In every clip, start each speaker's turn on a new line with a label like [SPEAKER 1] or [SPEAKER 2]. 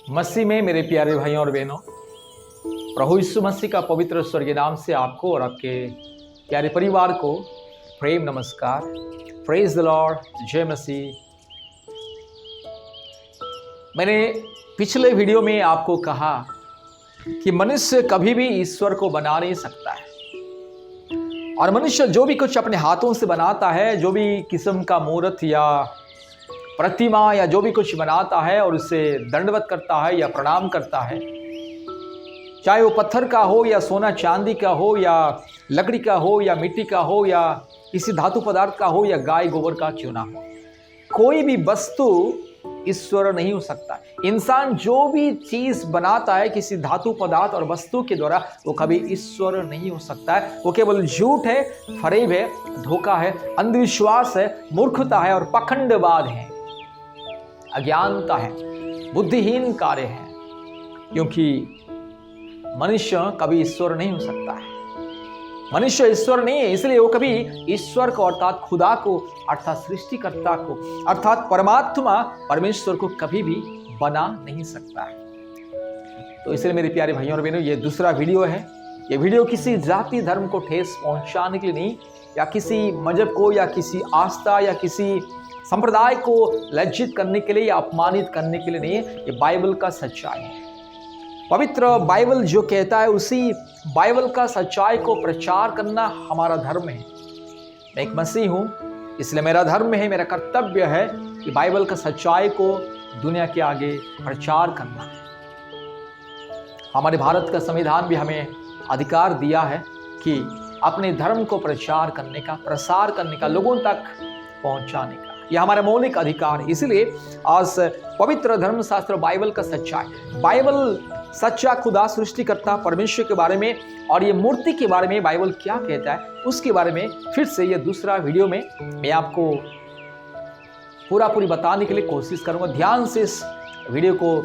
[SPEAKER 1] मसीह में मेरे प्यारे भाइयों और बहनों, प्रभु यीशु मसीह का पवित्र स्वर्गीय नाम से आपको और आपके प्यारे परिवार को प्रेम नमस्कार। प्रेज द लॉर्ड, जय मसीह। मैंने पिछले वीडियो में आपको कहा कि मनुष्य कभी भी ईश्वर को बना नहीं सकता है, और मनुष्य जो भी कुछ अपने हाथों से बनाता है, जो भी किस्म का मूर्त या प्रतिमा या जो भी कुछ बनाता है और उसे दंडवत करता है या प्रणाम करता है, चाहे वो पत्थर का हो या सोना चांदी का हो या लकड़ी का हो या मिट्टी का हो या किसी धातु पदार्थ का हो या गाय गोबर का क्यों ना हो, कोई भी वस्तु ईश्वर नहीं हो सकता। इंसान जो भी चीज बनाता है किसी धातु पदार्थ और वस्तु के द्वारा, वो कभी ईश्वर नहीं हो सकता है। वो केवल झूठ है, फरेब है, धोखा है, अंधविश्वास है, मूर्खता है और पखंडवाद है, अज्ञानता है, बुद्धिहीन कार्य है, क्योंकि मनुष्य कभी ईश्वर नहीं हो सकता है। मनुष्य ईश्वर नहीं है, इसलिए वो कभी ईश्वर को अर्थात खुदा को अर्थात सृष्टिकर्ता को अर्थात परमात्मा परमेश्वर को कभी भी बना नहीं सकता है। तो इसलिए मेरे प्यारे भाइयों और बहनों, ये दूसरा वीडियो है। ये वीडियो किसी जाति धर्म को ठेस पहुंचाने के लिए नहीं, या किसी मजहब को या किसी आस्था या किसी संप्रदाय को लज्जित करने के लिए या अपमानित करने के लिए नहीं है। ये बाइबल का सच्चाई है। पवित्र बाइबल जो कहता है, उसी बाइबल का सच्चाई को प्रचार करना हमारा धर्म है। मैं एक मसीह हूं, इसलिए मेरा धर्म है, मेरा कर्तव्य है कि बाइबल का सच्चाई को दुनिया के आगे प्रचार करना है। हमारे भारत का संविधान भी हमें अधिकार दिया है कि अपने धर्म को प्रचार करने का, प्रसार करने का, लोगों तक पहुंचाने का, यह हमारा मौलिक अधिकार है। इसलिए आज पवित्र धर्मशास्त्र बाइबल का सच्चाई, बाइबल सच्चा खुदा सृष्टिकर्ता परमेश्वर के बारे में और ये मूर्ति के बारे में बाइबल क्या कहता है, उसके बारे में फिर से ये दूसरा वीडियो में मैं आपको पूरी बताने के लिए कोशिश करूंगा। ध्यान से इस वीडियो को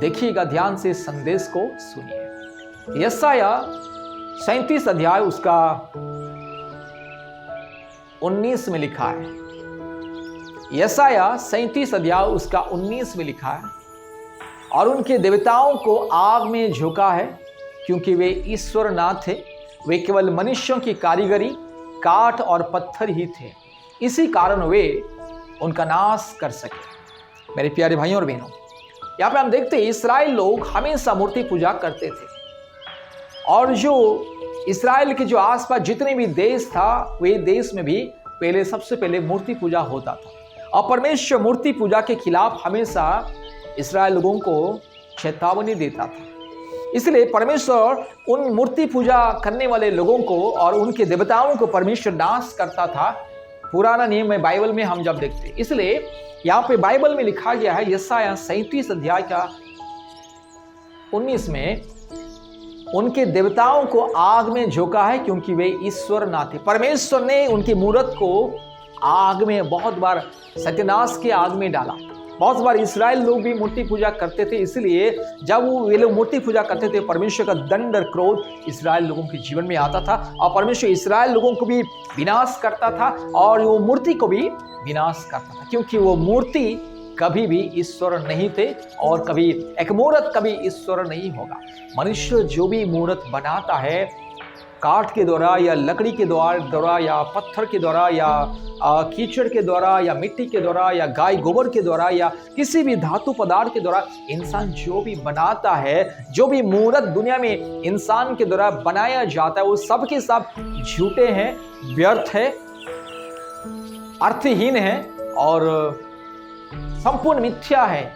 [SPEAKER 1] देखिएगा, ध्यान से इस संदेश को सुनिए। यशाया 37 अध्याय उसका 19 में लिखा है। यशाया 37 अध्याय उसका 19 में लिखा है, और उनके देवताओं को आग में झोंका है, क्योंकि वे ईश्वर ना थे, वे केवल मनुष्यों की कारीगरी, काठ और पत्थर ही थे, इसी कारण वे उनका नाश कर सके। मेरे प्यारे भाइयों और बहनों, यहाँ पे हम देखते हैं इस्राएल लोग हमेशा मूर्ति पूजा करते थे, और जो इस्राएल के जो आसपास जितने भी देश था, वे देश में भी पहले सबसे पहले मूर्ति पूजा होता था, और परमेश्वर मूर्ति पूजा के खिलाफ हमेशा इस्राएल लोगों को चेतावनी देता था। इसलिए परमेश्वर उन मूर्ति पूजा करने वाले लोगों को और उनके देवताओं को परमेश्वर नाश करता था। पुराना नियम में बाइबल में हम जब देखते, इसलिए यहाँ पे बाइबल में लिखा गया है यशाया 37 अध्याय का 19 में, उनके देवताओं को आग में झोंका है, क्योंकि वे ईश्वर ना थे। परमेश्वर ने उनकी मूर्त को आग में बहुत बार सत्यानाश के आग में डाला। बहुत बार इस्राएल लोग भी मूर्ति पूजा करते थे, इसलिए जब वे लोग मूर्ति पूजा करते थे, परमेश्वर का दंड और क्रोध इस्राएल लोगों के जीवन में आता था, और परमेश्वर इस्राएल लोगों को भी विनाश करता था और वो मूर्ति को भी विनाश करता था, क्योंकि वो मूर्ति कभी भी ईश्वर नहीं थे, और कभी एक मूर्त कभी ईश्वर नहीं होगा। मनुष्य जो भी मूर्त बनाता है, काठ के द्वारा या लकड़ी के द्वारा या पत्थर के द्वारा या कीचड़ के द्वारा या मिट्टी के द्वारा या गाय गोबर के द्वारा या किसी भी धातु पदार्थ के द्वारा, इंसान जो भी बनाता है, जो भी मूर्त दुनिया में इंसान के द्वारा बनाया जाता है, वो सब के सब झूठे हैं, व्यर्थ है, अर्थहीन है और संपूर्ण मिथ्या है।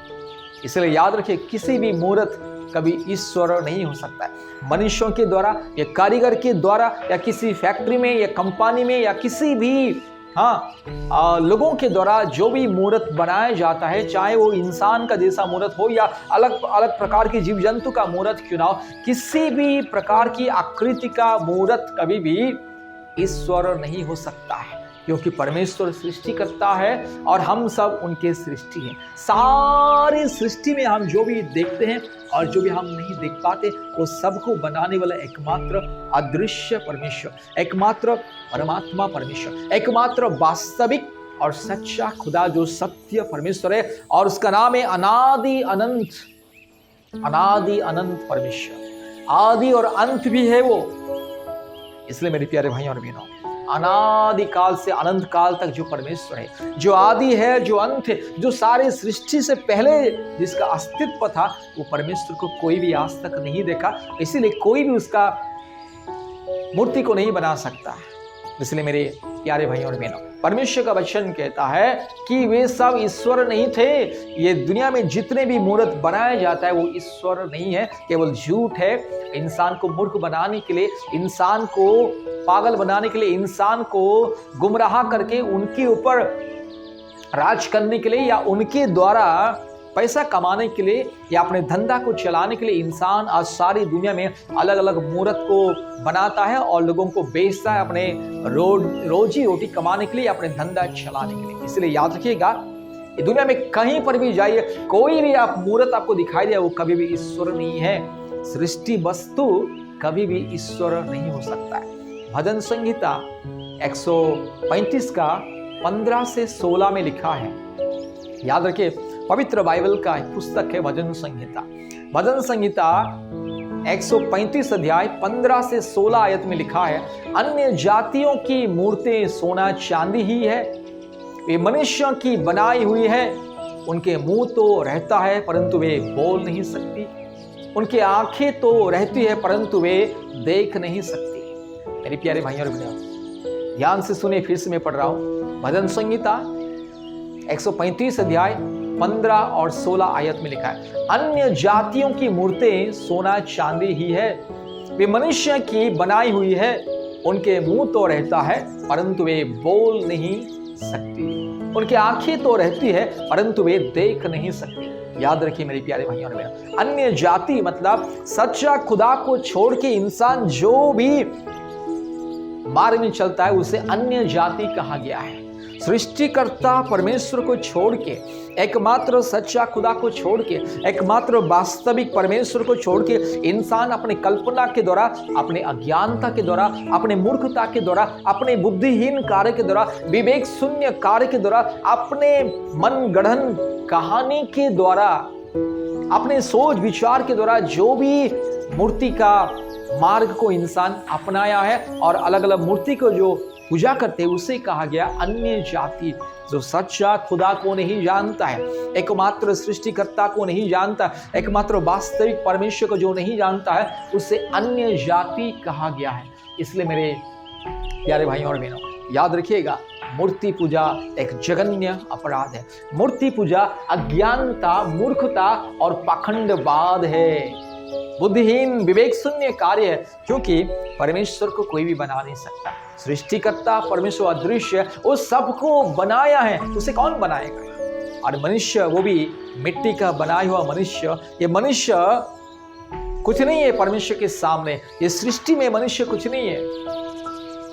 [SPEAKER 1] इसलिए याद रखिए, किसी भी मूर्त कभी ईश्वर नहीं हो सकता है। मनुष्यों के द्वारा या कारीगर के द्वारा या किसी फैक्ट्री में या कंपनी में या किसी भी लोगों के द्वारा जो भी मूर्त बनाया जाता है, चाहे वो इंसान का जैसा मूर्त हो या अलग अलग प्रकार की जीव जंतु का मूर्त क्यों ना हो, किसी भी प्रकार की आकृति का मूर्त कभी भी ईश्वर नहीं हो सकता है, क्योंकि परमेश्वर सृष्टि करता है और हम सब उनके सृष्टि हैं। सारी सृष्टि में हम जो भी देखते हैं और जो भी हम नहीं देख पाते, वो सबको बनाने वाला एकमात्र अदृश्य परमेश्वर, एकमात्र परमात्मा परमेश्वर, एकमात्र वास्तविक और सच्चा खुदा जो सत्य परमेश्वर है, और उसका नाम है अनादि अनंत अनादि अनंत परमेश्वर, आदि और अंत भी है वो। इसलिए मेरे प्यारे भाइयों और बहनों, अनादि काल से अनंत काल तक जो परमेश्वर है, जो आदि है, जो अंत है, जो सारे सृष्टि से पहले जिसका अस्तित्व था, वो परमेश्वर को कोई भी आज तक नहीं देखा। इसीलिए कोई भी उसका मूर्ति को नहीं बना सकता। इसलिए मेरे प्यारे भाइयों और बहनों, परमेश्वर का वचन कहता है कि वे सब ईश्वर नहीं थे। ये दुनिया में जितने भी मूर्त बनाया जाता है वो ईश्वर नहीं है, केवल झूठ है। इंसान को मूर्ख बनाने के लिए, इंसान को पागल बनाने के लिए, इंसान को गुमराह करके उनके ऊपर राज करने के लिए, या उनके द्वारा पैसा कमाने के लिए, या अपने धंधा को चलाने के लिए इंसान आज सारी दुनिया में अलग अलग मूर्त को बनाता है और लोगों को बेचता है अपने रोजी रोटी कमाने के लिए, अपने धंधा चलाने के लिए। इसलिए याद रखिएगा, ये दुनिया में कहीं पर भी जाइए, कोई भी आप मूर्त आपको दिखाई दे, वो कभी भी ईश्वर नहीं है। सृष्टि वस्तु कभी भी ईश्वर नहीं हो सकता है। भजन संहिता 135 का 15 से 16 में लिखा है। याद रखिए, पवित्र बाइबल का एक पुस्तक है भजन संहिता। भजन संहिता 135 अध्याय 15 से 16 आयत में लिखा है, अन्य जातियों की मूर्तें सोना चांदी ही है, वे मनुष्यों की बनाई हुई है। उनके मुंह तो रहता है परंतु वे बोल नहीं सकती, उनकी आंखें तो रहती है परंतु वे देख नहीं सकती। मेरे प्यारे भाइयों और बहनों, ध्यान से सुने, फिर से मैं पढ़ रहा हूं। भजन संहिता 135 अध्याय 15 और 16 आयत में लिखा है, अन्य जातियों की मूर्तें सोना चांदी ही है, वे मनुष्य की बनाई हुई है। उनके मुंह तो रहता है परंतु वे बोल नहीं सकती, उनकी आंखें तो रहती है परंतु वे देख नहीं सकती। याद रखिए मेरे प्यारे भाइयों और बहनों, अन्य जाति मतलब सच्चा खुदा को छोड़ के इंसान जो भी मार्ग में चलता है उसे अन्य जाति कहा गया है। सृष्टिकर्ता परमेश्वर को छोड़ के, एकमात्र सच्चा खुदा को छोड़ के, एकमात्र वास्तविक परमेश्वर को छोड़ के इंसान अपने कल्पना के द्वारा, अपने अज्ञानता के द्वारा, अपने मूर्खता के द्वारा, अपने बुद्धिहीन कार्य के द्वारा, विवेक शून्य कार्य के द्वारा, अपने मन गढ़न कहानी के द्वारा, अपने सोच विचार के द्वारा जो भी मूर्ति का मार्ग को इंसान अपनाया है और अलग अलग मूर्ति को जो पूजा करते हैं, उसे कहा गया अन्य जाति। जो सच्चा खुदा को नहीं जानता है, एकमात्र सृष्टिकर्ता को नहीं जानता, एकमात्र वास्तविक परमेश्वर को जो नहीं जानता है, उसे अन्य जाति कहा गया है। इसलिए मेरे प्यारे भाइयों और बहनों, याद रखिएगा, मूर्ति पूजा एक जघन्य अपराध है। मूर्ति पूजा अज्ञानता, मूर्खता और पाखंडवाद है, बुद्धिहीन विवेक शून्य कार्य है, क्योंकि परमेश्वर को कोई भी बना नहीं सकता। सृष्टिकर्ता परमेश्वर अदृश्य, उस सबको बनाया है, उसे कौन बनाएगा? और मनुष्य, वो भी मिट्टी का बनाया हुआ मनुष्य, ये मनुष्य कुछ नहीं है परमेश्वर के सामने। ये सृष्टि में मनुष्य कुछ नहीं है।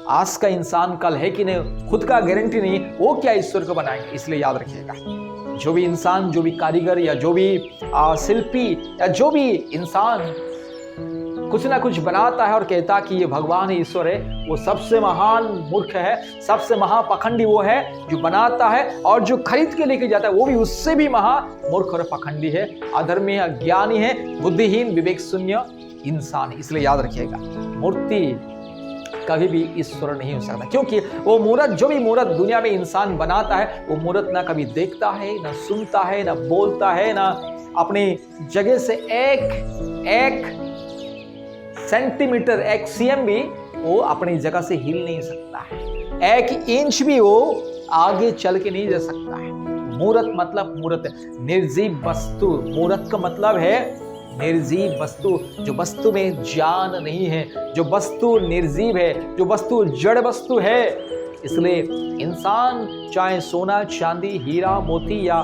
[SPEAKER 1] आज का इंसान कल है कि नहीं, खुद का गारंटी नहीं, वो क्या ईश्वर को बनाएंगे। इसलिए याद रखिएगा, जो भी इंसान, जो भी कारीगर या जो भी शिल्पी या जो भी इंसान कुछ ना कुछ बनाता है और कहता कि ये भगवान है, ईश्वर है, वो सबसे महान मूर्ख है, सबसे महापाखंडी वो है जो बनाता है, और जो खरीद के लेके जाता है वो भी उससे भी महामूर्ख और पाखंडी है, अधर्मी, अज्ञानी है, बुद्धिहीन, विवेक शून्य इंसान है। इसलिए याद रखिएगा, मूर्ति कभी भी ईश्वर नहीं हो सकता, क्योंकि वो मूर्त, जो भी मूर्त दुनिया में इंसान बनाता है, वो मूर्त ना कभी देखता है, ना सुनता है, ना बोलता है, ना अपनी जगह से एक सेंटीमीटर, एक सीएम भी वो अपनी जगह से हिल नहीं सकता है, एक इंच भी वो आगे चल के नहीं जा सकता है। मूर्त मतलब मूर्त निर्जीव वस्तु, मूर्त का मतलब है निर्जीव वस्तु, जो वस्तु में जान नहीं है, जो वस्तु निर्जीव है, जो वस्तु जड़ वस्तु है। इसलिए इंसान चाहे सोना, चांदी, हीरा, मोती या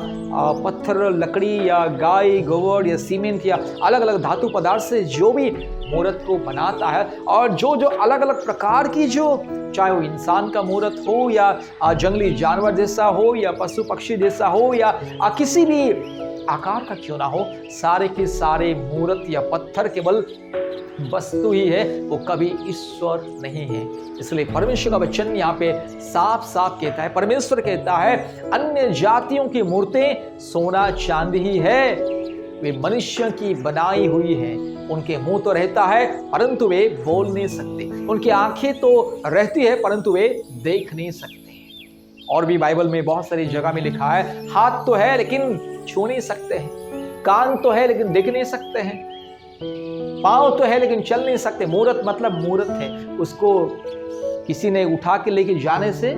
[SPEAKER 1] पत्थर, लकड़ी या गाय, गोबर या सीमेंट या अलग अलग धातु पदार्थ से जो भी मूर्त को बनाता है, और जो जो अलग अलग प्रकार की, जो चाहे वो इंसान का मूर्त हो या जंगली जानवर जैसा हो या पशु पक्षी जैसा हो या किसी भी आकार का क्यों ना हो, सारे के सारे मूर्त या पत्थर केवल वस्तु ही है, वो कभी ईश्वर नहीं है। इसलिए परमेश्वर का वचन यहाँ पे साफ साफ कहता है, परमेश्वर कहता है अन्य जातियों की मूर्तें सोना चांदी ही है, वे मनुष्य की बनाई हुई है। उनके मुंह तो रहता है परंतु वे बोल नहीं सकते, उनकी आंखें तो रहती है परंतु वे देख नहीं सकते। और भी बाइबल में बहुत सारी जगह में लिखा है, हाथ तो है लेकिन छू नहीं सकते हैं, कान तो है लेकिन देख नहीं सकते हैं, पांव तो है लेकिन चल नहीं सकते। मूर्त मतलब मूर्त है, उसको किसी ने उठा के लेके जाने से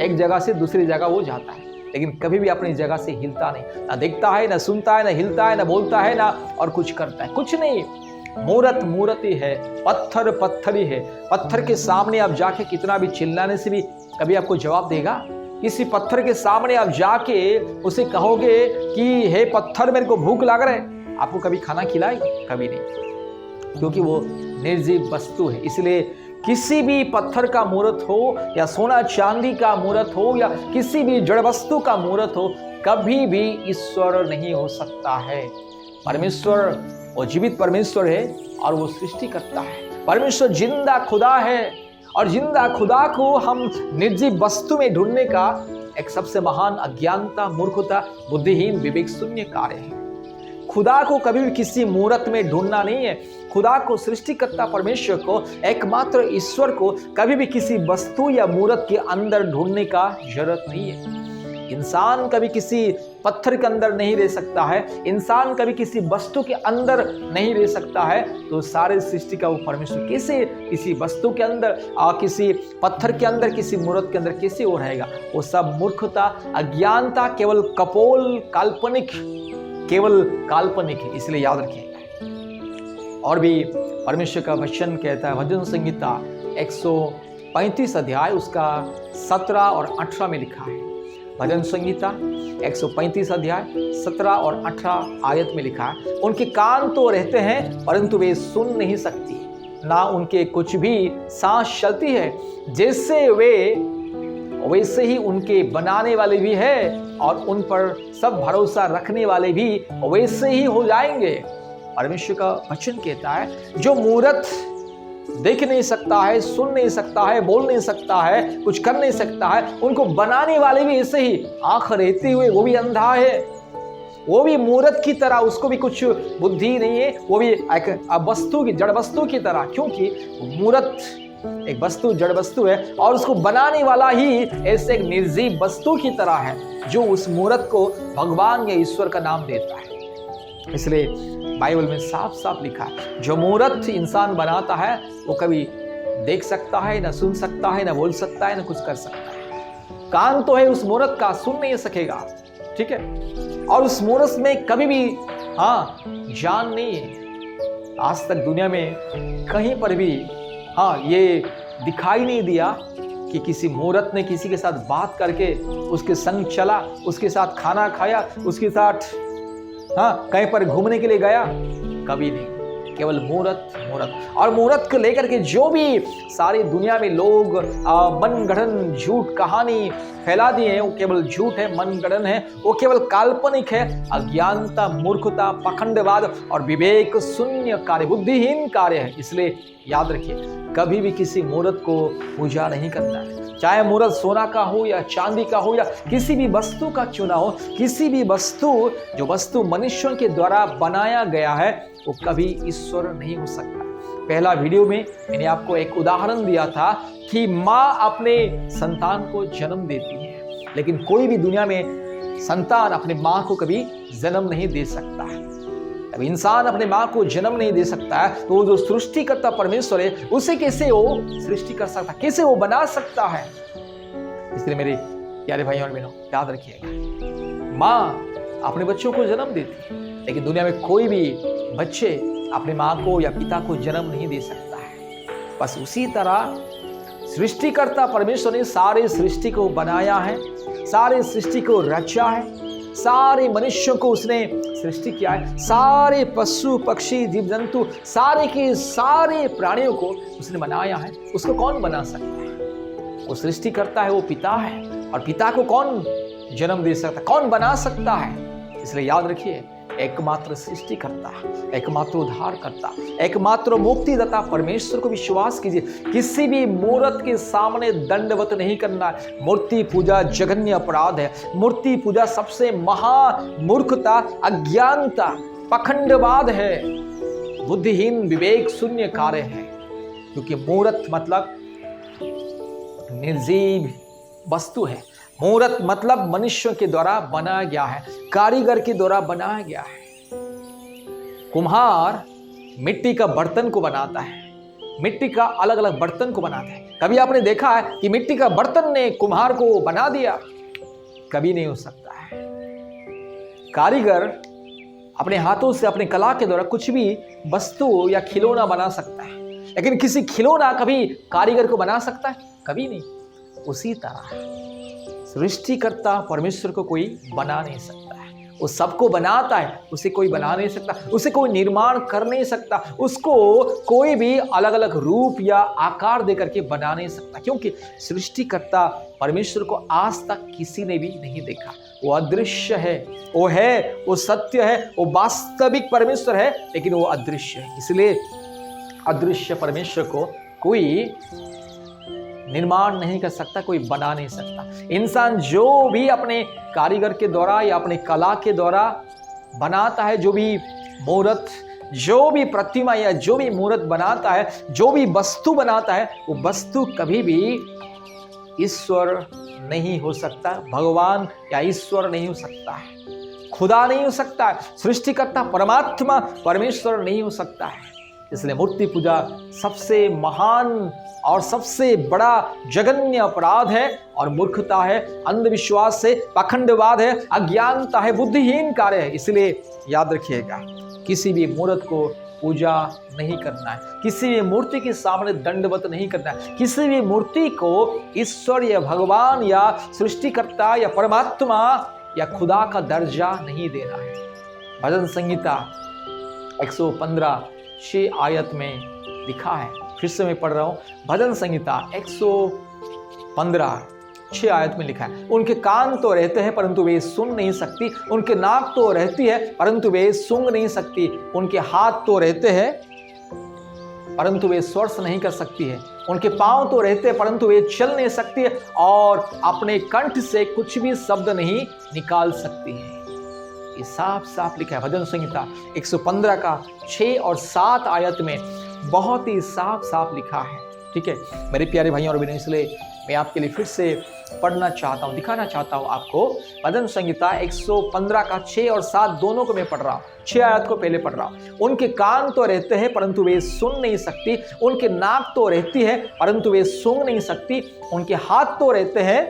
[SPEAKER 1] एक जगह से दूसरी जगह वो जाता है, लेकिन कभी भी अपनी जगह से हिलता नहीं, ना देखता है, ना सुनता है, ना हिलता है, ना बोलता है, ना और कुछ करता है, कुछ नहीं। मूर्त मूर्त ही है, पत्थर पत्थर ही है। पत्थर के सामने आप जाके कितना भी चिल्लाने से भी कभी आपको जवाब देगा? किसी पत्थर के सामने आप जाके उसे कहोगे कि हे पत्थर मेरे को भूख लग रहा है, आपको कभी खाना खिलाएगा? कभी नहीं, क्योंकि वो निर्जीव वस्तु है। इसलिए किसी भी पत्थर का मूर्त हो या सोना चांदी का मूर्त हो या किसी भी जड़ वस्तु का मूर्त हो, कभी भी ईश्वर नहीं हो सकता है। परमेश्वर वो जीवित परमेश्वर है और वो सृष्टि करता है। परमेश्वर जिंदा खुदा है और जिंदा खुदा को हम निर्जीव वस्तु में ढूंढने का एक सबसे महान अज्ञानता, मूर्खता, बुद्धिहीन, विवेक शून्य कार्य है। खुदा को कभी भी किसी मूर्त में ढूंढना नहीं है। खुदा को, सृष्टिकर्ता परमेश्वर को, एकमात्र ईश्वर को कभी भी किसी वस्तु या मूर्त के अंदर ढूंढने का जरूरत नहीं है। इंसान कभी किसी पत्थर के अंदर नहीं रह सकता है, इंसान कभी किसी वस्तु के अंदर नहीं रह सकता है, तो सारे सृष्टि का वो परमेश्वर कैसे किसी वस्तु के अंदर, किसी पत्थर के अंदर, किसी मूर्त के अंदर कैसे वो रहेगा? वो सब मूर्खता, अज्ञानता, केवल कपोल, काल्पनिक, केवल काल्पनिक है। इसलिए याद रखिएगा। और भी परमेश्वर का वचन कहता है, भजन संहिता 135 अध्याय उसका 17 और 18 में लिखा है। भजन संहिता 135 अध्याय 17 और 18 आयत में लिखा है, उनके कान तो रहते हैं परंतु वे सुन नहीं सकती, ना उनके कुछ भी सांस चलती है। जैसे वे वैसे ही उनके बनाने वाले भी है और उन पर सब भरोसा रखने वाले भी वैसे ही हो जाएंगे। परमेश्वर का वचन कहता है, जो मूर्त देख नहीं सकता है, सुन नहीं सकता है, बोल नहीं सकता है, कुछ कर नहीं सकता है, उनको बनाने वाले भी ऐसे ही, आंख रहते हुए वो भी अंधा है, वो भी मूर्त की तरह, उसको भी कुछ बुद्धि नहीं है, वो भी एक वस्तु की, जड़ वस्तु की तरह, क्योंकि मूर्त एक वस्तु, जड़ वस्तु है और उसको बनाने वाला ही ऐसे एक निर्जीव वस्तु की तरह है, जो उस मूर्त को भगवान या ईश्वर का नाम देता है। इसलिए बाइबल में साफ साफ लिखा है, जो मूर्त इंसान बनाता है वो कभी देख सकता है, ना सुन सकता है, ना बोल सकता है, ना कुछ कर सकता है। कान तो है उस मूर्त का, सुन नहीं सकेगा, ठीक है, और उस मूर्त में कभी भी जान नहीं है। आज तक दुनिया में कहीं पर भी ये दिखाई नहीं दिया कि किसी मूर्त ने किसी के साथ बात करके उसके संग चला, उसके साथ खाना खाया, उसके साथ कहीं पर घूमने के लिए गया, कभी नहीं। केवल मूर्त मूर्त और मूर्त को लेकर के जो भी सारी दुनिया में लोग मनगढ़ंत झूठ कहानी फैला दिए हैं, वो केवल झूठ है, मनगढ़ंत है, वो केवल काल्पनिक है, अज्ञानता, मूर्खता, पखंडवाद और विवेक शून्य कार्य, बुद्धिहीन कार्य है। इसलिए याद रखिए, कभी भी किसी मूर्त को पूजा नहीं करना है, चाहे मूर्त सोना का हो या चांदी का हो या किसी भी वस्तु का चुना हो। किसी भी वस्तु, जो वस्तु मनुष्यों के द्वारा बनाया गया है, वो कभी ईश्वर नहीं हो सकता। पहला वीडियो में मैंने आपको एक उदाहरण दिया था कि माँ अपने संतान को जन्म देती है, लेकिन कोई भी दुनिया में संतान अपने माँ को कभी जन्म नहीं दे सकता है। अब इंसान अपने माँ को जन्म नहीं दे सकता है, तो जो सृष्टिकर्ता परमेश्वर है, उसे कैसे वो सृष्टि कर सकता, कैसे वो बना सकता है? इसलिए मेरे प्यारे भाइयों और बहनों, याद रखिएगा, माँ अपने बच्चों को जन्म देती है, लेकिन दुनिया में कोई भी बच्चे अपने माँ को या पिता को जन्म नहीं दे सकता है। बस उसी तरह सृष्टिकर्ता परमेश्वर ने सारे सृष्टि को बनाया है, सारे सृष्टि को रचा है, सारे मनुष्यों को उसने सृष्टि किया है, सारे पशु पक्षी जीव जंतु, सारे के सारे प्राणियों को उसने बनाया है। उसको कौन बना सकता है? वो सृष्टि करता है, वो पिता है, और पिता को कौन जन्म दे सकता, कौन बना सकता है? इसलिए याद रखिए, एकमात्र सृष्टिकर्ता, एकमात्र उद्धारकर्ता, एकमात्र मुक्तिदाता परमेश्वर को विश्वास कीजिए। किसी भी मूर्त के सामने दंडवत नहीं करना है। मूर्ति पूजा जघन्य अपराध है। मूर्ति पूजा सबसे महामूर्खता, अज्ञानता पाखंडवाद है, बुद्धिहीन विवेक शून्य कार्य है। क्योंकि मूर्त मतलब निर्जीव वस्तु है। मूर्त मतलब मनुष्य के द्वारा बनाया गया है, कारीगर के द्वारा बनाया गया है। कुम्हार मिट्टी का बर्तन को बनाता है, मिट्टी का अलग अलग बर्तन को बनाता है। कभी आपने देखा है कि मिट्टी का बर्तन ने कुम्हार को बना दिया? कभी नहीं हो सकता है। कारीगर अपने हाथों से अपने कला के द्वारा कुछ भी वस्तु या खिलौना बना सकता है, लेकिन किसी खिलौना कभी कारीगर को बना सकता है? कभी नहीं। उसी तरह सृष्टिकर्ता परमेश्वर को कोई बना नहीं सकता है। वो सबको बनाता है, उसे कोई बना नहीं सकता, उसे कोई निर्माण कर नहीं सकता, उसको कोई भी अलग अलग रूप या आकार देकर के बना नहीं सकता। क्योंकि सृष्टिकर्ता परमेश्वर को आज तक किसी ने भी नहीं देखा। वो अदृश्य है, वो है, वो सत्य है, वो वास्तविक परमेश्वर है, लेकिन वो अदृश्य है। इसलिए अदृश्य परमेश्वर को कोई निर्माण नहीं कर सकता, कोई बना नहीं सकता। इंसान जो भी अपने कारीगर के द्वारा या अपने कला के द्वारा बनाता है, जो भी मूर्त, जो भी प्रतिमा या जो भी मूर्त बनाता है, जो भी वस्तु बनाता है, वो वस्तु कभी भी ईश्वर नहीं हो सकता, भगवान या ईश्वर नहीं हो सकता है, खुदा नहीं हो सकता है, सृष्टिकर्ता परमात्मा परमेश्वर नहीं हो सकता है। इसलिए मूर्ति पूजा सबसे महान और सबसे बड़ा जघन्य अपराध है और मूर्खता है, अंधविश्वास है, पाखंडवाद है, अज्ञानता है, बुद्धिहीन कार्य है। इसलिए याद रखिएगा, किसी भी मूर्त को पूजा नहीं करना है, किसी भी मूर्ति के सामने दंडवत नहीं करना है, किसी भी मूर्ति को ईश्वर या भगवान या सृष्टिकर्ता या परमात्मा या खुदा का दर्जा नहीं देना है। भजन संहिता 115 6 आयत में लिखा है, फिर से मैं पढ़ रहा हूं। भजन संहिता 115 6 आयत में लिखा है, उनके कान तो रहते हैं परंतु वे सुन नहीं सकती, उनके नाक तो रहती है परंतु वे सूंघ नहीं सकती, उनके हाथ तो रहते हैं परंतु वे स्पर्श नहीं कर सकती है, उनके पांव तो रहते हैं परंतु वे चल नहीं सकती है, और अपने कंठ से कुछ भी शब्द नहीं निकाल सकती है। ये साफ साफ लिखा है भजन संहिता 115 का 6 और 7 आयत में, बहुत ही साफ साफ लिखा है। ठीक है मेरे प्यारे भाइयों और बहनों, इसलिए मैं आपके लिए फिर से पढ़ना चाहता हूँ, दिखाना चाहता हूँ आपको। भजन संहिता 115 का 6 और 7 दोनों को मैं पढ़ रहा हूँ। 6 आयत को पहले पढ़ रहा हूँ। उनके कान तो रहते हैं परंतु वे सुन नहीं सकती, उनके नाक तो रहती है परंतु वे सूंघ नहीं सकती, उनके हाथ तो रहते हैं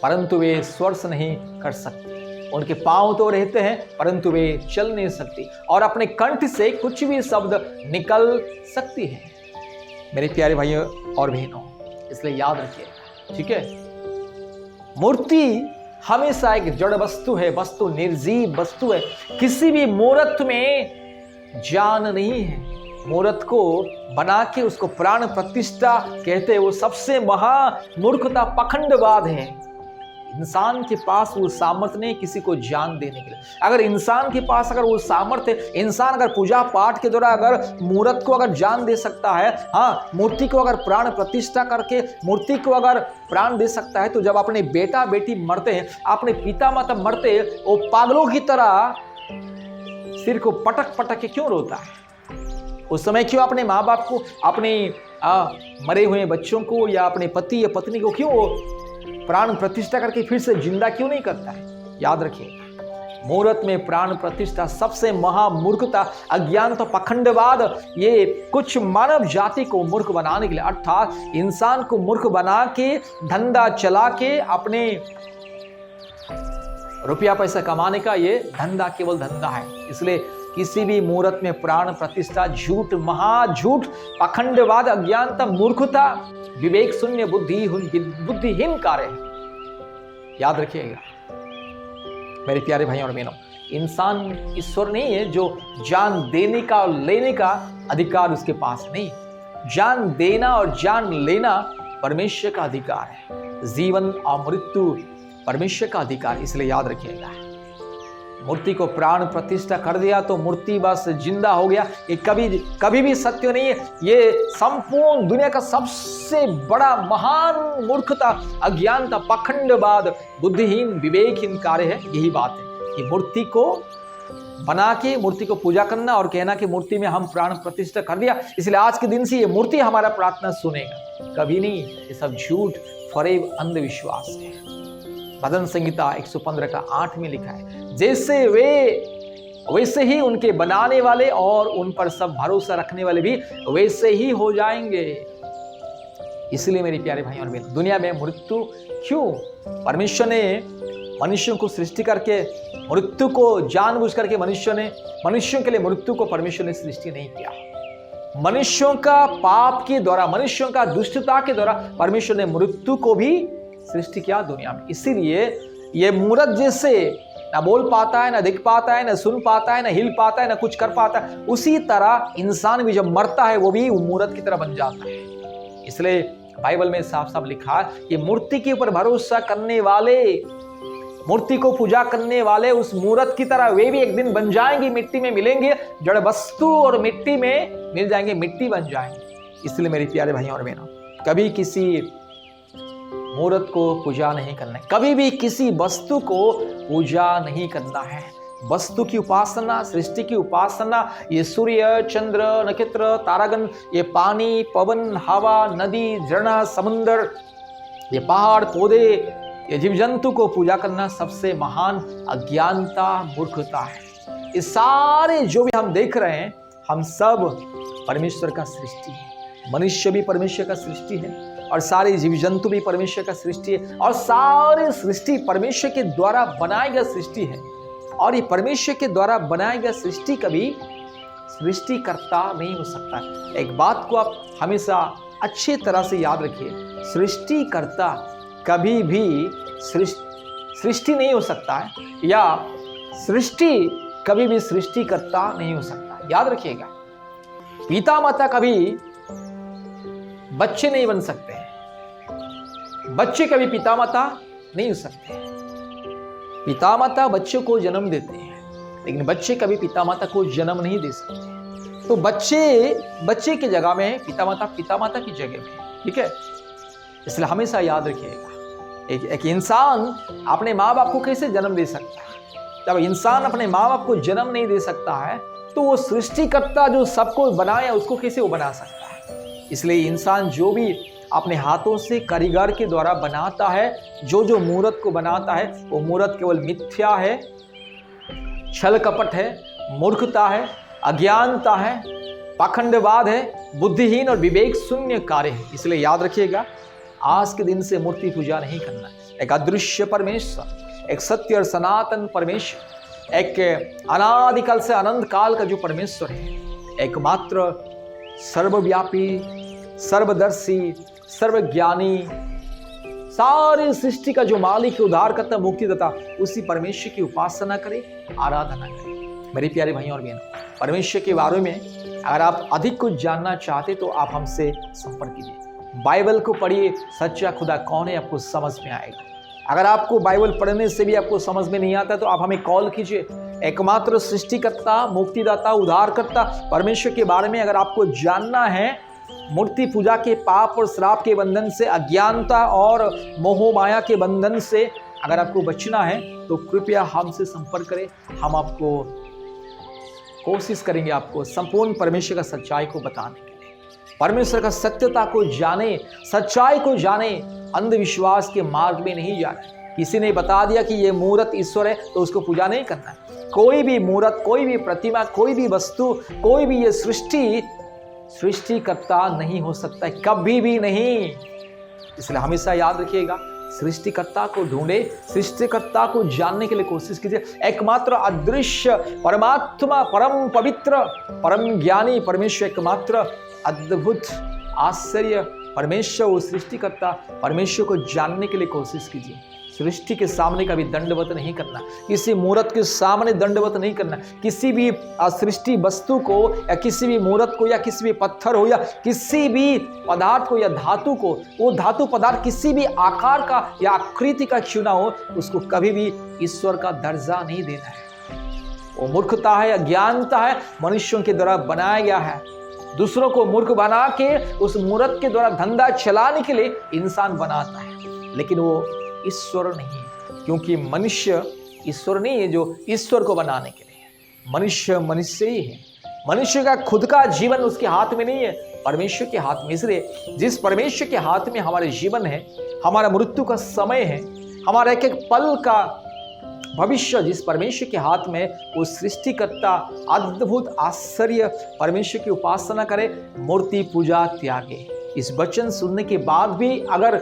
[SPEAKER 1] परंतु वे स्पर्श नहीं कर सकती, उनके पांव तो रहते हैं परंतु वे चल नहीं सकती, और अपने कंठ से कुछ भी शब्द निकल सकती है। मेरे प्यारे भाइयों और बहनों, इसलिए याद रखिए, ठीक है, मूर्ति हमेशा एक जड़ वस्तु है, वस्तु निर्जीव वस्तु है। किसी भी मूर्त में जान नहीं है। मूर्त को बना के उसको प्राण प्रतिष्ठा कहते हैं, वो सबसे महामूर्खता पाखंडवाद है। इंसान के पास वो सामर्थ्य नहीं किसी को जान देने के लिए। अगर इंसान के पास अगर वो सामर्थ्य है, इंसान अगर पूजा पाठ के द्वारा अगर मूर्त को अगर जान दे सकता है, हाँ, मूर्ति को अगर प्राण प्रतिष्ठा करके मूर्ति को अगर प्राण दे सकता है, तो जब अपने बेटा बेटी मरते हैं, अपने पिता माता मरते हैं, वो पागलों की तरह सिर को पटक पटक के क्यों रोता है? उस समय क्यों अपने माँ बाप को, अपने मरे हुए बच्चों को या अपने पति या पत्नी को क्यों प्राण प्रतिष्ठा करके फिर से जिंदा क्यों नहीं करता है? याद रखिए, मूर्त में प्राण प्रतिष्ठा सबसे महामूर्खता, अज्ञानता, पाखंडवाद, ये कुछ मानव जाति को मूर्ख बनाने के लिए, अर्थात इंसान को मूर्ख बना के धंधा चला के अपने रुपया पैसा कमाने का ये धंधा केवल धंधा है। इसलिए किसी भी मूर्त में प्राण प्रतिष्ठा झूठ, महाझूठ, पाखंडवाद, अज्ञानता, मूर्खता, विवेक शून्य, बुद्धिहीन कार्य है। याद रखिएगा मेरे प्यारे भाइयों और बहनों, इंसान ईश्वर नहीं है जो जान देने का और लेने का अधिकार उसके पास नहीं। जान देना और जान लेना परमेश्वर का अधिकार है। जीवन और मृत्यु परमेश्वर का अधिकार। इसलिए याद रखिएगा, मूर्ति को प्राण प्रतिष्ठा कर दिया तो मूर्ति बस जिंदा हो गया, ये कभी भी सत्य नहीं है। ये संपूर्ण दुनिया का सबसे बड़ा महान मूर्खता, अज्ञानता, पाखंडवाद, बुद्धिहीन, विवेकहीन कार्य है। यही बात है कि मूर्ति को बना के मूर्ति को पूजा करना और कहना कि मूर्ति में हम प्राण प्रतिष्ठा कर दिया, इसलिए आज के दिन से ये मूर्ति हमारा प्रार्थना सुनेगा। कभी नहीं, ये सब झूठ, फरेब, अंधविश्वास है। भजन संहिता 115 का 8 में लिखा है, जैसे वे वैसे ही उनके बनाने वाले और उन पर सब भरोसा रखने वाले भी वैसे ही हो जाएंगे। इसलिए मेरे प्यारे भाई और बहन, दुनिया में मृत्यु क्यों? परमेश्वर ने मनुष्यों को सृष्टि करके मृत्यु को जानबूझ करके मनुष्यों के लिए मृत्यु को परमेश्वर ने सृष्टि नहीं किया। मनुष्यों का पाप के द्वारा, मनुष्यों का दुष्टता के द्वारा परमेश्वर ने मृत्यु को भी सृष्टि किया दुनिया में। इसीलिए ये मूर्त जैसे ना बोल पाता है, ना दिख पाता है, ना सुन पाता है, ना हिल पाता है, ना कुछ कर पाता है, उसी तरह इंसान भी जब मरता है वो भी मूर्त की तरह बन जाता है। इसलिए बाइबल में साफ साफ लिखा है कि मूर्ति के ऊपर भरोसा करने वाले, मूर्ति को पूजा करने वाले उस मूर्त की तरह वे भी एक दिन बन जाएंगे, मिट्टी में मिलेंगे, जड़ वस्तु और मिट्टी में मिल जाएंगे, मिट्टी बन जाएंगे। इसलिए मेरे प्यारे भाइयों और बहनों, कभी किसी मूर्त को पूजा नहीं करना है, कभी भी किसी वस्तु को पूजा नहीं करना है। वस्तु की उपासना, सृष्टि की उपासना, ये सूर्य, चंद्र, नक्षत्र, तारागण, ये पानी, पवन, हवा, नदी, झरना, समुद्र, ये पहाड़, पौधे, ये जीव जंतु को पूजा करना सबसे महान अज्ञानता, मूर्खता है। ये सारे जो भी हम देख रहे हैं, हम सब परमेश्वर का सृष्टि है। मनुष्य भी परमेश्वर का सृष्टि है और सारे जीव जंतु भी परमेश्वर का सृष्टि है और सारे सृष्टि परमेश्वर के द्वारा बनाया गया सृष्टि है। और ये परमेश्वर के द्वारा बनाया गया सृष्टि कभी सृष्टिकर्ता नहीं हो सकता। एक बात को आप हमेशा अच्छी तरह से याद रखिए, सृष्टिकर्ता कभी भी सृष्टि नहीं हो सकता है, या सृष्टि कभी भी सृष्टिकर्ता नहीं हो सकता। याद रखिएगा, पिता माता कभी बच्चे नहीं बन सकते हैं, बच्चे कभी पिता माता नहीं हो सकते हैं। पिता माता बच्चों को जन्म देते हैं, लेकिन बच्चे कभी पिता माता को जन्म नहीं दे सकते। तो बच्चे की जगह में पिता माता की जगह में, ठीक है। इसलिए हमेशा याद रखिएगा, एक इंसान अपने माँ बाप को कैसे जन्म दे सकता है? जब इंसान अपने माँ बाप को जन्म नहीं दे सकता है, तो वो सृष्टिकर्ता जो सबको बनाया उसको कैसे वो बना सकता है? इसलिए इंसान जो भी अपने हाथों से कारीगर के द्वारा बनाता है, जो मूर्त को बनाता है, वो मूर्त केवल मिथ्या है, छल कपट है, मूर्खता है, अज्ञानता है, पाखंडवाद है, बुद्धिहीन और विवेक शून्य कार्य है। इसलिए याद रखिएगा, आज के दिन से मूर्ति पूजा नहीं करना है। एक अदृश्य परमेश्वर, एक सत्य और सनातन परमेश्वर, एक अनादिकाल से अनंत काल का जो परमेश्वर है, एकमात्र सर्वव्यापी, सर्वदर्शी, सर्वज्ञानी, सारी सृष्टि का जो मालिक है, उद्धारकर्ता, मुक्तिदाता, उसी परमेश्वर की उपासना करें, आराधना करें। मेरे प्यारे भाइयों और बहनों, परमेश्वर के बारे में अगर आप अधिक कुछ जानना चाहते तो आप हमसे संपर्क कीजिए। बाइबल को पढ़िए, सच्चा खुदा कौन है आपको समझ में आएगा। अगर आपको बाइबल पढ़ने से भी आपको समझ में नहीं आता तो आप हमें कॉल कीजिए। एकमात्र सृष्टिकर्ता, मुक्तिदाता, उद्धारकर्ता परमेश्वर के बारे में अगर आपको जानना है, मूर्ति पूजा के पाप और श्राप के बंधन से, अज्ञानता और मोह माया के बंधन से अगर आपको बचना है तो कृपया हमसे संपर्क करें। हम आपको कोशिश करेंगे आपको संपूर्ण परमेश्वर का सच्चाई को बताने के लिए, परमेश्वर का सत्यता को जाने, सच्चाई को जाने, अंधविश्वास के मार्ग में नहीं जाना। किसी ने बता दिया कि ये मूर्त ईश्वर है तो उसको पूजा नहीं करना। कोई भी मूर्त, कोई भी प्रतिमा, कोई भी वस्तु, कोई भी ये सृष्टिकर्ता नहीं हो सकता है, कभी भी नहीं। इसलिए हमेशा याद रखिएगा, सृष्टिकर्ता को ढूंढे, सृष्टिकर्ता को जानने के लिए कोशिश कीजिए। एकमात्र अदृश्य परमात्मा, परम पवित्र, परम ज्ञानी परमेश्वर, एकमात्र अद्भुत आश्चर्य परमेश्वर, वो सृष्टिकर्ता परमेश्वर को जानने के लिए कोशिश कीजिए। सृष्टि के सामने कभी दंडवत नहीं करना, किसी मूर्त के सामने दंडवत नहीं करना। किसी भी सृष्टि वस्तु को या किसी भी मूर्त को या किसी भी पत्थर हो या किसी भी पदार्थ को या धातु को, वो धातु पदार्थ किसी भी आकार का या आकृति का क्यों ना हो, उसको कभी भी ईश्वर का दर्जा नहीं देना है। वो मूर्खता है, अज्ञानता है, मनुष्यों के द्वारा बनाया गया है। दूसरों को मूर्ख बना के उस मूर्त के द्वारा धंधा चलाने के लिए इंसान बनाता है, लेकिन वो ईश्वर नहीं है, क्योंकि मनुष्य ईश्वर नहीं है जो ईश्वर को बनाने के लिए। मनुष्य मनुष्य ही है। मनुष्य का खुद का जीवन उसके हाथ में नहीं है, परमेश्वर के हाथ में। इसलिए जिस परमेश्वर के हाथ में हमारे जीवन है, हमारा मृत्यु का समय है, हमारा एक एक पल का भविष्य जिस परमेश्वर के हाथ में, वो सृष्टिकर्ता अद्भुत आश्चर्य परमेश्वर की उपासना करे, मूर्ति पूजा त्यागे। इस वचन सुनने के बाद भी अगर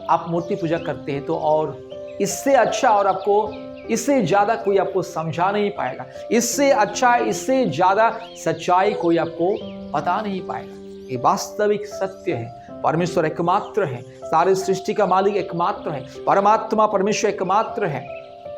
[SPEAKER 1] आप मूर्ति पूजा करते हैं तो और इससे अच्छा और आपको इससे ज्यादा कोई आपको समझा नहीं पाएगा, इससे अच्छा इससे ज्यादा सच्चाई कोई आपको बता नहीं पाएगा। ये वास्तविक सत्य है। परमेश्वर एकमात्र है, सारी सृष्टि का मालिक एकमात्र है, परमात्मा परमेश्वर एकमात्र है,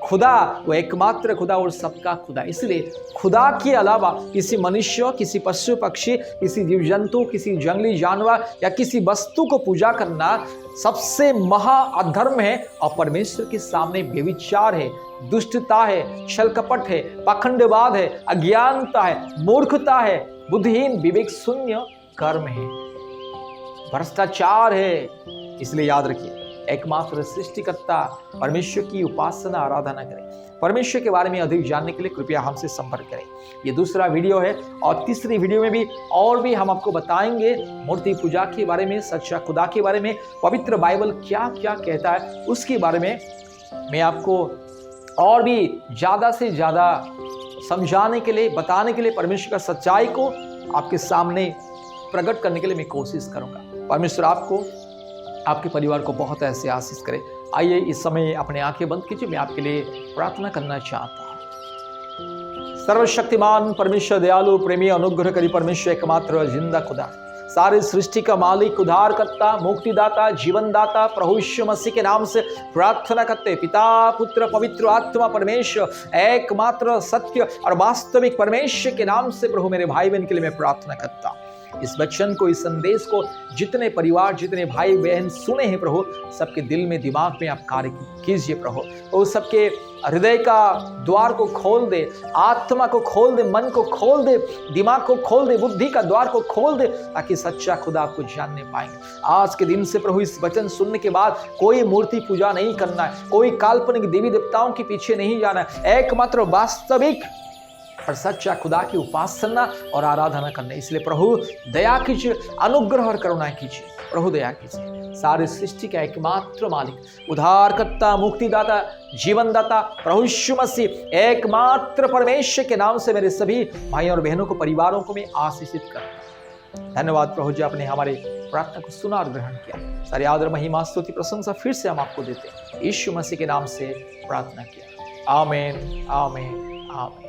[SPEAKER 1] खुदा वो एकमात्र खुदा और सबका खुदा। इसलिए खुदा के अलावा किसी मनुष्य, किसी पशु पक्षी, किसी जीव जंतु, किसी जंगली जानवर या किसी वस्तु को पूजा करना सबसे महा अधर्म है और परमेश्वर के सामने व्यभिचार है, दुष्टता है, छल कपट है, पाखंडवाद है, अज्ञानता है, मूर्खता है, बुद्धिहीन विवेक शून्य कर्म है, भ्रष्टाचार है। इसलिए याद रखिए, एकमात्र सृष्टिकर्ता परमेश्वर की उपासना आराधना करें। परमेश्वर के बारे में अधिक जानने के लिए कृपया हमसे संपर्क करें। ये दूसरा वीडियो है और तीसरी वीडियो में भी और भी हम आपको बताएंगे मूर्ति पूजा के बारे में, सच्चा खुदा के बारे में, पवित्र बाइबल क्या क्या कहता है उसके बारे में मैं आपको और भी ज़्यादा से ज़्यादा समझाने के लिए, बताने के लिए, परमेश्वर का सच्चाई को आपके सामने प्रकट करने के लिए मैं कोशिश करूँगा। परमेश्वर आपको, आपके परिवार को बहुत ऐसे आशीष करे। आइए इस समय अपने आंखें बंद कीजिए, मैं आपके लिए प्रार्थना करना चाहता हूं। सर्वशक्तिमान परमेश्वर, दयालु प्रेमी अनुग्रहकारी परमेश्वर, एकमात्र जिंदा खुदा, सारी सृष्टि का मालिक, उद्धारकर्ता, मुक्तिदाता, जीवनदाता, प्रभु यीशु मसीह के नाम से प्रार्थना करते पिता पुत्र पवित्र आत्मा परमेश्वर एकमात्र सत्य और वास्तविक परमेश्वर के नाम से प्रभु मेरे भाई बहन के लिए मैं प्रार्थना करता हूं। इस वचन को, इस संदेश को जितने परिवार, जितने भाई बहन सुने हैं प्रभु, सबके दिल में, दिमाग में आप कार्य कीजिए प्रभु। तो सबके हृदय का द्वार को खोल दे, आत्मा को खोल दे, मन को खोल दे, दिमाग को खोल दे, बुद्धि का द्वार को खोल दे, ताकि सच्चा खुदा आपको जानने पाएंगे। आज के दिन से प्रभु इस वचन सुनने के बाद कोई मूर्ति पूजा नहीं करना है, कोई काल्पनिक देवी देवताओं के पीछे नहीं जाना है, एकमात्र वास्तविक और सच्चा खुदा की उपासना और आराधना करने। इसलिए प्रभु दया कीजिए, अनुग्रह और करुणा कीजिए, प्रभु दया कीजिए। सारी सृष्टि का एकमात्र मालिक, उद्धारकर्ता, मुक्तिदाता, जीवनदाता प्रभु यीशु मसीह एकमात्र परमेश्वर के नाम से मेरे सभी भाइयों और बहनों को, परिवारों को मैं आशीषित करता। धन्यवाद प्रभु जी, आपने हमारे प्रार्थना को सुना और ग्रहण किया। सारी आदर, महिमा, स्तुति, प्रशंसा फिर से हम आपको देते हैं। यीशु मसीह के नाम से प्रार्थना किया। आमीन, आमीन, आमीन।